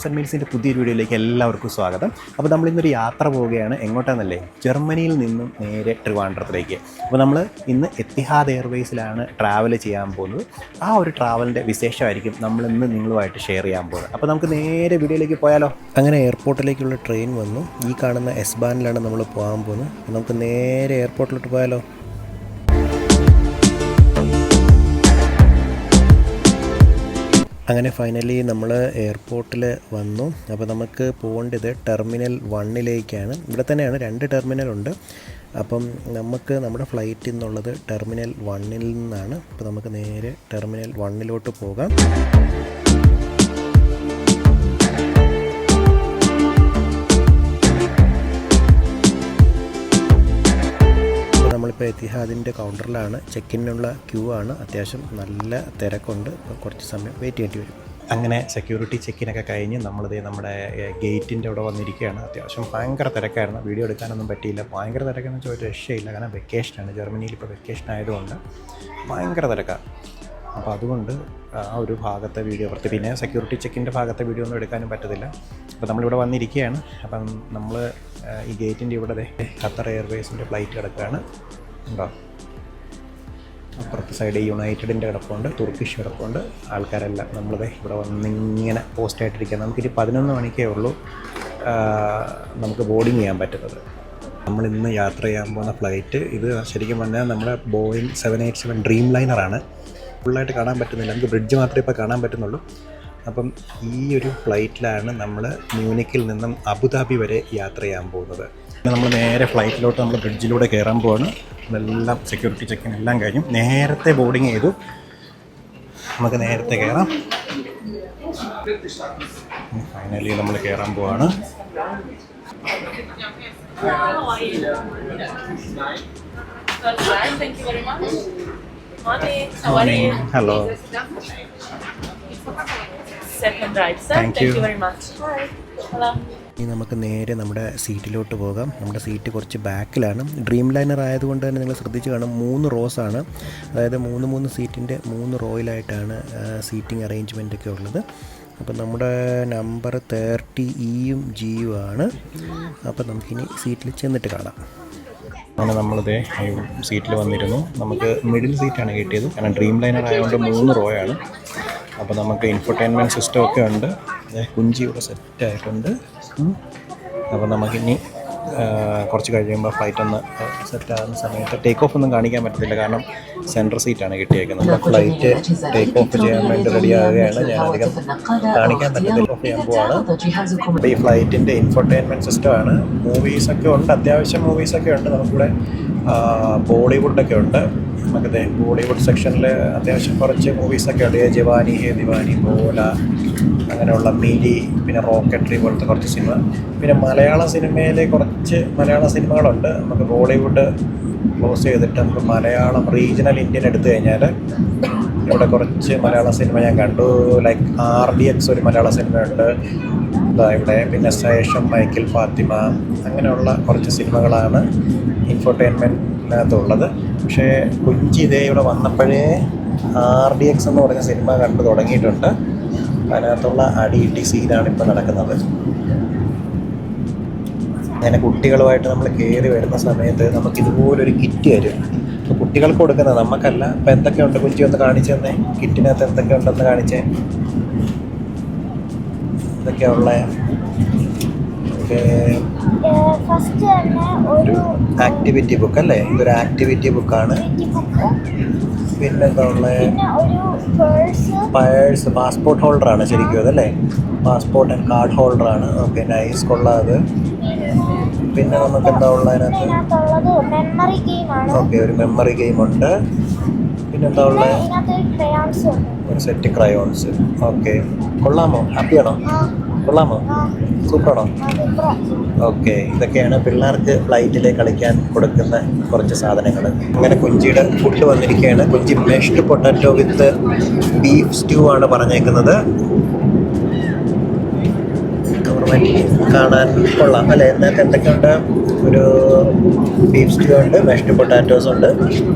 Cent മീൽസിൻ്റെ പുതിയൊരു വീഡിയോയിലേക്ക് എല്ലാവർക്കും സ്വാഗതം. അപ്പോൾ നമ്മളിന്നൊരു യാത്ര പോവുകയാണ്. എങ്ങോട്ടാണെന്നല്ലേ? ജർമ്മനിയിൽ നിന്നും നേരെ ട്രിവാൻഡ്രത്തിലേക്ക്. അപ്പോൾ നമ്മൾ ഇന്ന് എത്തിഹാദ് എയർവേസിലാണ് ട്രാവൽ ചെയ്യാൻ പോകുന്നത്. ആ ഒരു ട്രാവലിൻ്റെ വിശേഷമായിരിക്കും നമ്മളിന്ന് നിങ്ങളുമായിട്ട് ഷെയർ ചെയ്യാൻ പോകുന്നത്. അപ്പോൾ നമുക്ക് നേരെ വീഡിയോയിലേക്ക് പോയാലോ? അങ്ങനെ എയർപോർട്ടിലേക്കുള്ള ട്രെയിൻ വന്നു. ഈ കാണുന്ന എസ് ബാനിലാണ് നമ്മൾ പോകാൻ പോകുന്നത്. നമുക്ക് നേരെ എയർപോർട്ടിലോട്ട് പോയാലോ? അങ്ങനെ ഫൈനലി നമ്മൾ എയർപോർട്ടിൽ വന്നു. അപ്പോൾ നമുക്ക് പോകേണ്ടത് ടെർമിനൽ 1ലേക്കാണ്. ഇവിടെ തന്നെയാണ് 2 ടെർമിനലുണ്ട്. അപ്പം നമുക്ക് നമ്മുടെ ഫ്ലൈറ്റ് എന്നുള്ളത് ടെർമിനൽ 1ൽ നിന്നാണ്. അപ്പോൾ നമുക്ക് നേരെ ടെർമിനൽ 1ലോട്ട് പോകാം. നമ്മളിപ്പോൾ എത്തിഹാദിൻ്റെ കൗണ്ടറിലാണ്. ചെക്കിനുള്ള ക്യൂ ആണ്. അത്യാവശ്യം നല്ല തിരക്കുണ്ട്. കുറച്ച് സമയം വെയിറ്റ് ചെയ്യേണ്ടി വരും. അങ്ങനെ സെക്യൂരിറ്റി ചെക്കിനൊക്കെ കഴിഞ്ഞ് നമ്മളിത് നമ്മുടെ ഗേറ്റിൻ്റെ അവിടെ വന്നിരിക്കുകയാണ്. അത്യാവശ്യം ഭയങ്കര തിരക്കായിരുന്നു. വീഡിയോ എടുക്കാനൊന്നും പറ്റിയില്ല. ഭയങ്കര തിരക്കെന്ന് വെച്ചാൽ ഒരു രക്ഷയില്ല. കാരണം വെക്കേഷനാണ്. ജർമ്മനിയിൽ ഇപ്പോൾ വെക്കേഷൻ ആയതുകൊണ്ട് ഭയങ്കര തിരക്കാണ്. അപ്പോൾ അതുകൊണ്ട് ആ ഒരു ഭാഗത്തെ വീഡിയോ പിന്നെ സെക്യൂരിറ്റി ചെക്കിൻ്റെ ഭാഗത്തെ വീഡിയോ ഒന്നും എടുക്കാനും പറ്റത്തില്ല. അപ്പോൾ നമ്മളിവിടെ വന്നിരിക്കുകയാണ്. അപ്പം നമ്മൾ ഈ ഗേറ്റിൻ്റെ ഇവിടെ ഖത്തർ എയർവേസിൻ്റെ ഫ്ലൈറ്റ് കിടക്കുകയാണ്. ഉണ്ടോ? അപ്പുറത്തെ സൈഡ് യുണൈറ്റഡിൻ്റെ കിടപ്പുണ്ട്, തുർക്കിഷ് കിടപ്പുണ്ട്. ആൾക്കാരെല്ലാം നമ്മളിത് ഇവിടെ വന്നിങ്ങനെ പോസ്റ്റായിട്ടിരിക്കുക. നമുക്കിനി 11 മണിക്കേ ഉള്ളൂ നമുക്ക് ബോർഡിങ് ചെയ്യാൻ പറ്റുന്നത്. നമ്മളിന്ന് യാത്ര ചെയ്യാൻ പോകുന്ന ഫ്ലൈറ്റ് ഇത് ശരിക്കും പറഞ്ഞാൽ നമ്മുടെ ബോയിങ് 787 ഡ്രീം ലൈനറാണ്. ഫുള്ളായിട്ട് കാണാൻ പറ്റുന്നില്ല. നമുക്ക് ബ്രിഡ്ജ് മാത്രമേ ഇപ്പോൾ കാണാൻ പറ്റുന്നുള്ളൂ. അപ്പം ഈ ഒരു ഫ്ലൈറ്റിലാണ് നമ്മൾ മ്യൂണിക്കിൽ നിന്നും അബുദാബി വരെ യാത്ര ചെയ്യാൻ പോകുന്നത്. നമ്മൾ നേരെ ഫ്ലൈറ്റിലോട്ട് നമ്മൾ ബ്രിഡ്ജിലൂടെ കയറാൻ പോവാണ്. ഇതെല്ലാം സെക്യൂരിറ്റി ചെക്കിങ് എല്ലാം കഴിഞ്ഞു. നേരത്തെ ബോർഡിങ് ചെയ്തു. നമുക്ക് നേരത്തെ കയറാം. ഫൈനലി നമ്മൾ കയറാൻ പോവാണ്. Morning. Hello. Second right, sir. Thank you very much. Hi. Hello. ഇനി നമുക്ക് നേരെ നമ്മുടെ സീറ്റിലോട്ട് പോകാം. നമ്മുടെ സീറ്റ് കുറച്ച് ബാക്കിലാണ്. ഡ്രീം ലൈനർ ആയതുകൊണ്ട് തന്നെ നിങ്ങൾ ശ്രദ്ധിച്ച് കാണും 3 റോസാണ്. അതായത് 3 സീറ്റിൻ്റെ 3 റോയിലായിട്ടാണ് സീറ്റിംഗ് അറേഞ്ച്മെൻ്റ് ഒക്കെ ഉള്ളത്. അപ്പോൾ നമ്മുടെ നമ്പർ 30E-യും G-യും ആണ്. അപ്പോൾ നമുക്കിനി സീറ്റിൽ ചെന്നിട്ട് കാണാം. അങ്ങനെ നമ്മളിത് സീറ്റിൽ വന്നിരുന്നു. നമുക്ക് മിഡിൽ സീറ്റാണ് കിട്ടിയത്. കാരണം ഡ്രീം ലൈനർ ആയതുകൊണ്ട് 3 റോയാണ്. അപ്പോൾ നമുക്ക് ഇൻഫർടൈൻമെൻറ്റ് സിസ്റ്റം ഒക്കെ ഉണ്ട്. കുഞ്ചി ഇവിടെ സെറ്റായിട്ടുണ്ട്. അപ്പോൾ നമുക്കിനി കുറച്ച് കഴിയുമ്പോൾ ഫ്ലൈറ്റ് ഒന്ന് സെറ്റാകുന്ന സമയത്ത് ടേക്ക് ഓഫ് ഒന്നും കാണിക്കാൻ പറ്റത്തില്ല. കാരണം സെൻട്രൽ സീറ്റാണ് കിട്ടിയേക്കുന്നത്. ഫ്ലൈറ്റ് ടേക്ക് ഓഫ് ചെയ്യാൻ വേണ്ടി റെഡി ആവുകയാണ്. ഞാൻ അധികം കാണിക്കാൻ പറ്റത്തില്ല. ഓഫ് ചെയ്യാൻ പോവാണ്. അപ്പോൾ ഈ ഫ്ലൈറ്റിൻ്റെ ഇൻഫർടൈൻമെൻറ്റ് സിസ്റ്റമാണ്. മൂവീസൊക്കെ ഉണ്ട്. അത്യാവശ്യം മൂവീസൊക്കെ ഉണ്ട്. നമുക്കിവിടെ ബോളിവുഡൊക്കെ ഉണ്ട്. നമുക്കത് ബോളിവുഡ് സെക്ഷനിൽ അത്യാവശ്യം കുറച്ച് മൂവീസൊക്കെ ഉണ്ട്. ജവാനി ഹേ ദിവാനി പോല അങ്ങനെയുള്ള മിലി, പിന്നെ റോക്കറ്റ്രി പോലത്തെ കുറച്ച് സിനിമ. പിന്നെ മലയാള സിനിമയിലെ കുറച്ച് മലയാള സിനിമകളുണ്ട്. നമുക്ക് ബോളിവുഡ് ക്ലോസ് ചെയ്തിട്ട് നമുക്ക് മലയാളം റീജിയണൽ ഇന്ത്യൻ എടുത്തു കഴിഞ്ഞാൽ ഇവിടെ കുറച്ച് മലയാള സിനിമ ഞാൻ കണ്ടു. ലൈക്ക് RDX ഒരു മലയാള സിനിമയുണ്ട് ഇവിടെ. പിന്നെ ശേഷം മൈക്കിൾ ഫാത്തിമ അങ്ങനെയുള്ള കുറച്ച് സിനിമകളാണ് ഇൻഫർടൈൻമെൻറ്റിനകത്തുള്ളത്. പക്ഷേ കുഞ്ചി ഇതേ ഇവിടെ വന്നപ്പോഴേ RDX എന്ന് പറഞ്ഞ സിനിമ കണ്ടു തുടങ്ങിയിട്ടുണ്ട്. അതിനകത്തുള്ള അടിയിട്ടി സീനാണ് ഇപ്പോൾ നടക്കുന്നത്. അങ്ങനെ കുട്ടികളുമായിട്ട് നമ്മൾ കയറി വരുന്ന സമയത്ത് നമുക്കിതുപോലൊരു കിറ്റ് തരും. അപ്പോൾ കുട്ടികൾക്ക് കൊടുക്കുന്നത് നമുക്കല്ല. അപ്പോൾ എന്തൊക്കെയുണ്ട് കുഞ്ചി ഒന്ന് കാണിച്ചു തന്നെ. കിറ്റിനകത്ത് എന്തൊക്കെയുണ്ടെന്ന് കാണിച്ചേ. ഇതൊക്കെയുള്ള ഒരു ആക്ടിവിറ്റി ബുക്ക് അല്ലേ? ഇതൊരു ആക്ടിവിറ്റി ബുക്കാണ്. പിന്നെന്താ ഉള്ളത്? പേഴ്സ്, പാസ്പോർട്ട് ഹോൾഡറാണ് ശരിക്കും അതല്ലേ? പാസ്പോർട്ട് ആൻഡ് കാർഡ് ഹോൾഡറാണ്. ഓക്കെ, നൈസ്, കൊള്ളാത്. പിന്നെ നമുക്ക് എന്താ ഉള്ളത് അതിനകത്ത്? ഓക്കെ, ഒരു മെമ്മറി ഗെയിമുണ്ട്. പിന്നെന്താ ഉള്ളത്? ഒരു സെറ്റ് ക്രയോൺസ്. ഓക്കെ, കൊള്ളാമോ? ഹാപ്പിയാണോ? കൊള്ളാമോ? സൂപ്പറാണോ? ഓക്കെ, ഇതൊക്കെയാണ് പിള്ളേർക്ക് ഫ്ലൈറ്റിൽ കളിക്കാൻ കൊടുക്കുന്ന കുറച്ച് സാധനങ്ങൾ. അങ്ങനെ കുഞ്ചിയുടെ ഫുഡ് വന്നിരിക്കുകയാണ്. Kunchi mashed potato with beef stew ആണ് പറഞ്ഞേക്കുന്നത്. കാണാൻ കൊള്ളാം അല്ലേ? എന്നൊക്കെ എന്തൊക്കെയുണ്ട്? ഒരു ബീഫ് സ്റ്റ്യൂ ഉണ്ട്, മെഷ്ഡ് പൊട്ടാറ്റോസ് ഉണ്ട്,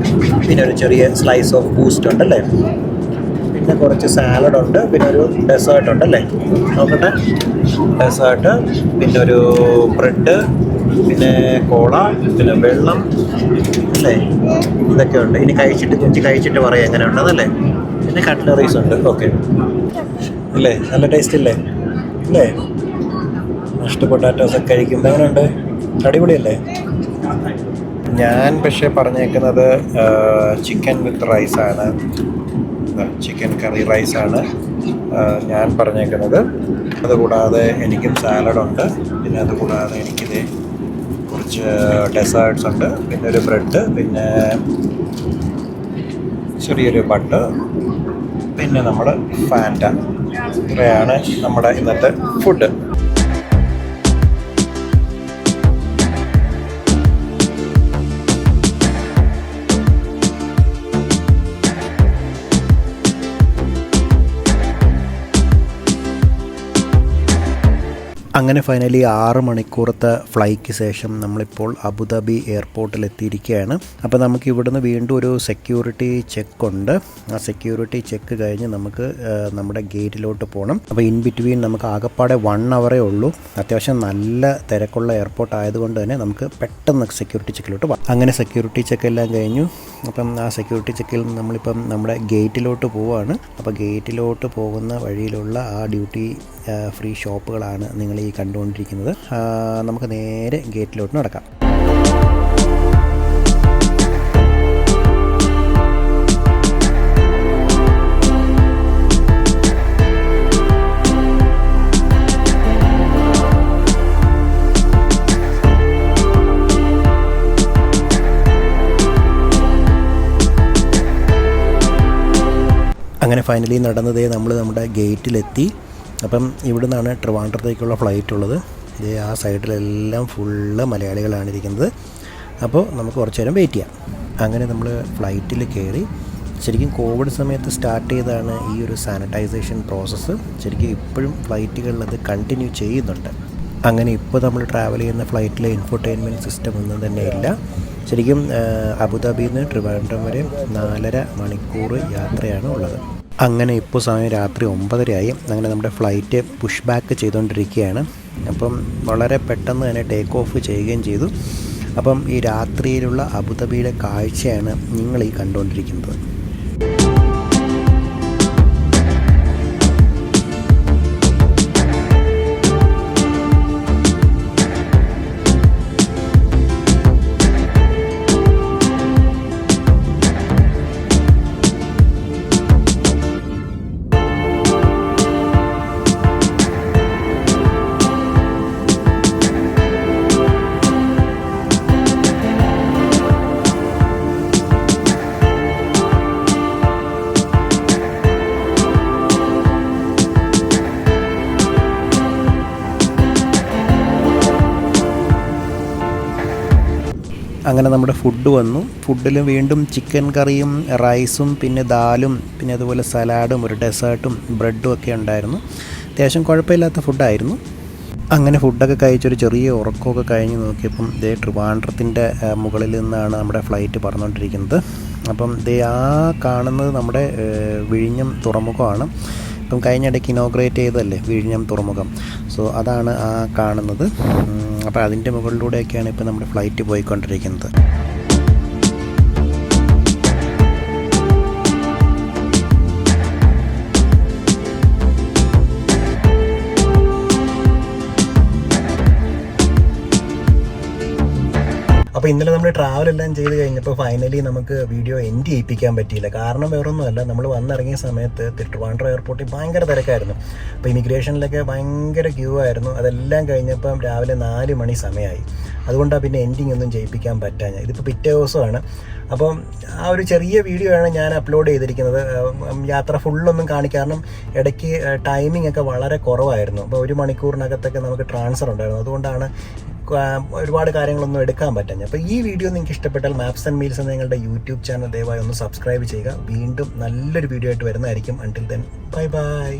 പിന്നെ ഒരു ചെറിയ സ്ലൈസ് ഓഫ് ബൂസ്റ്റ് ഉണ്ടല്ലേ. പിന്നെ കുറച്ച് സാലഡ് ഉണ്ട്, പിന്നെ ഒരു ഡെസേർട്ട് ഉണ്ട് അല്ലേ, നോക്കട്ടെ. ഡെസേർട്ട്, പിന്നെ ഒരു ബ്രെഡ്, പിന്നെ കോള, പിന്നെ വെള്ളം അല്ലേ, ഇതൊക്കെ ഉണ്ട്. ഇനി കഴിച്ചിട്ട് പറയാം എങ്ങനെ ഉണ്ടെന്നല്ലേ. പിന്നെ കട്ട്ലറീസ് ഉണ്ട്. ഓക്കെ അല്ലേ, നല്ല ടേസ്റ്റ് ഇല്ലേ അല്ലേ. മഷ്ഡ് പൊട്ടാറ്റോസ് ഒക്കെ കഴിക്കുമ്പോൾ എങ്ങനെയുണ്ട്, അടിപൊളിയല്ലേ. ഞാൻ പക്ഷേ പറഞ്ഞേക്കുന്നത് ചിക്കൻ വിത്ത് റൈസാണ്, ചിക്കൻ കറി റൈസാണ് ഞാൻ പറഞ്ഞേക്കുന്നത്. അതുകൂടാതെ എനിക്കും സാലഡുണ്ട്, പിന്നെ അതുകൂടാതെ എനിക്കിത് കുറച്ച് ഡെസേർട്ട്സ് ഉണ്ട്, പിന്നെ ഒരു ബ്രെഡ്, പിന്നെ ചെറിയൊരു ബട്ടർ, പിന്നെ നമ്മുടെ ഫാൻറ്റ. ഇത്രയാണ് നമ്മുടെ ഇന്നത്തെ ഫുഡ്. അങ്ങനെ ഫൈനലി 6 മണിക്കൂറത്തെ ഫ്ലൈക്ക് ശേഷം നമ്മളിപ്പോൾ അബുദാബി എയർപോർട്ടിൽ എത്തിയിരിക്കുകയാണ്. അപ്പോൾ നമുക്ക് ഇവിടുന്ന് വീണ്ടും ഒരു സെക്യൂരിറ്റി ചെക്ക് ഉണ്ട്. ആ സെക്യൂരിറ്റി ചെക്ക് കഴിഞ്ഞ് നമുക്ക് നമ്മുടെ ഗേറ്റിലോട്ട് പോകണം. അപ്പോൾ ഇൻ ബിറ്റ്വീൻ നമുക്ക് ആകെപ്പാടെ 1 hour ഉള്ളൂ. അത്യാവശ്യം നല്ല തിരക്കുള്ള എയർപോർട്ട് ആയതുകൊണ്ട് തന്നെ നമുക്ക് പെട്ടെന്ന് സെക്യൂരിറ്റി ചെക്കിലോട്ട് പോകാം. അങ്ങനെ സെക്യൂരിറ്റി ചെക്ക് എല്ലാം കഴിഞ്ഞു. അപ്പം ആ സെക്യൂരിറ്റി ചെക്കിൽ നമ്മളിപ്പം നമ്മുടെ ഗേറ്റിലോട്ട് പോവുകയാണ്. അപ്പോൾ ഗേറ്റിലോട്ട് പോകുന്ന വഴിയിലുള്ള ആ ഡ്യൂട്ടി ഫ്രീ ഷോപ്പുകളാണ് നിങ്ങൾ ഈ കണ്ടുകൊണ്ടിരിക്കുന്നത്. നമുക്ക് നേരെ ഗേറ്റിലോട്ട് നടക്കാം. അങ്ങനെ ഫൈനലി നടന്നതേ നമ്മൾ നമ്മുടെ ഗേറ്റിലെത്തി. അപ്പം ഇവിടെ നിന്നാണ് ട്രിവാൻഡ്രത്തേക്കുള്ള ഫ്ലൈറ്റ് ഉള്ളത്. ഇത് ആ സൈഡിലെല്ലാം ഫുള്ള് മലയാളികളാണ് ഇരിക്കുന്നത്. അപ്പോൾ നമുക്ക് കുറച്ച് നേരം വെയിറ്റ് ചെയ്യാം. അങ്ങനെ നമ്മൾ ഫ്ലൈറ്റിൽ കയറി. ശരിക്കും കോവിഡ് സമയത്ത് സ്റ്റാർട്ട് ചെയ്തതാണ് ഈ ഒരു സാനിറ്റൈസേഷൻ പ്രോസസ്സ്. ശരിക്കും ഇപ്പോഴും ഫ്ലൈറ്റുകളിൽ അത് കണ്ടിന്യൂ ചെയ്യുന്നുണ്ട്. അങ്ങനെ ഇപ്പോൾ നമ്മൾ ട്രാവൽ ചെയ്യുന്ന ഫ്ലൈറ്റിലെ ഇൻഫോർടൈൻമെൻറ്റ് സിസ്റ്റം ഒന്നും തന്നെ ഇല്ല. ശരിക്കും അബുദാബിയിൽ നിന്ന് ട്രിവാൻഡ്രം വരെ 4.5 മണിക്കൂർ യാത്രയാണ് ഉള്ളത്. അങ്ങനെ ഇപ്പോൾ സമയം രാത്രി 9:30 അങ്ങനെ നമ്മുടെ ഫ്ലൈറ്റ് പുഷ് ബാക്ക് ചെയ്തുകൊണ്ടിരിക്കുകയാണ്. അപ്പം വളരെ പെട്ടെന്ന് തന്നെ ടേക്ക് ഓഫ് ചെയ്യുകയും ചെയ്തു. അപ്പം ഈ രാത്രിയിലുള്ള അബുദാബിയുടെ കാഴ്ചയാണ് നിങ്ങൾ ഈ കണ്ടുകൊണ്ടിരിക്കുന്നത്. അങ്ങനെ നമ്മുടെ ഫുഡ് വന്നു. ഫുഡിൽ വീണ്ടും ചിക്കൻ കറിയും റൈസും പിന്നെ ദാലും പിന്നെ അതുപോലെ സലാഡും ഒരു ഡെസേർട്ടും ബ്രെഡും ഒക്കെ ഉണ്ടായിരുന്നു. അത്യാവശ്യം കുഴപ്പമില്ലാത്ത ഫുഡായിരുന്നു. അങ്ങനെ ഫുഡൊക്കെ കഴിച്ചൊരു ചെറിയ ഉറക്കമൊക്കെ കഴിഞ്ഞ് നോക്കിയപ്പം ദേ ട്രിവാൻഡ്രത്തിൻ്റെ മുകളിൽ നിന്നാണ് നമ്മുടെ ഫ്ലൈറ്റ് പറന്നുകൊണ്ടിരിക്കുന്നത്. അപ്പം ദേ ആ കാണുന്നത് നമ്മുടെ വിഴിഞ്ഞം തുറമുഖമാണ്. ഇപ്പം കഴിഞ്ഞിടയ്ക്ക് ഇനോഗ്രേറ്റ് ചെയ്തതല്ലേ വിഴിഞ്ഞം തുറമുഖം. സോ അതാണ് ആ കാണുന്നത്. അപ്പോൾ അതിൻ്റെ മുകളിലൂടെയൊക്കെയാണ് ഇപ്പോൾ നമ്മുടെ ഫ്ലൈറ്റ് പോയിക്കൊണ്ടിരിക്കുന്നത്. അപ്പോൾ ഇന്നലെ നമ്മൾ ട്രാവലെല്ലാം ചെയ്ത് കഴിഞ്ഞപ്പോൾ ഫൈനലി നമുക്ക് വീഡിയോ എൻഡ് ചെയ്യിപ്പിക്കാൻ പറ്റിയില്ല. കാരണം വേറൊന്നുമല്ല, നമ്മൾ വന്നിറങ്ങിയ സമയത്ത് ട്രിവാൻഡ്രം എയർപോർട്ടിൽ ഭയങ്കര തിരക്കായിരുന്നു. അപ്പോൾ ഇമിഗ്രേഷനിലൊക്കെ ഭയങ്കര ക്യൂ ആയിരുന്നു. അതെല്ലാം കഴിഞ്ഞപ്പം രാവിലെ 4 മണി സമയമായി. അതുകൊണ്ടാണ് പിന്നെ എൻഡിങ് ഒന്നും ചെയ്യിപ്പിക്കാൻ പറ്റാഞ്ഞ. ഇതിപ്പോൾ പിറ്റേ ദിവസമാണ്. അപ്പം ആ ഒരു ചെറിയ വീഡിയോ ആണ് ഞാൻ അപ്ലോഡ് ചെയ്തിരിക്കുന്നത്. യാത്ര ഫുള്ളൊന്നും കാരണം ഇടയ്ക്ക് ടൈമിംഗ് ഒക്കെ വളരെ കുറവായിരുന്നു. അപ്പോൾ 1 മണിക്കൂറിനകത്തൊക്കെ നമുക്ക് ട്രാൻസ്ഫർ ഉണ്ടായിരുന്നു. അതുകൊണ്ടാണ് ഒരുപാട് കാര്യങ്ങളൊന്നും എടുക്കാൻ പറ്റുന്നത്. അപ്പോൾ ഈ വീഡിയോ നിങ്ങൾക്ക് ഇഷ്ടപ്പെട്ടാൽ മാപ്സ് ആൻഡ് മീൽസ് എന്ന നിങ്ങളുടെ യൂട്യൂബ് ചാനൽ ദയവായി ഒന്ന് സബ്സ്ക്രൈബ് ചെയ്യുക. വീണ്ടും നല്ലൊരു വീഡിയോ ആയിട്ട് വരുന്നതായിരിക്കും. Until then bye bye.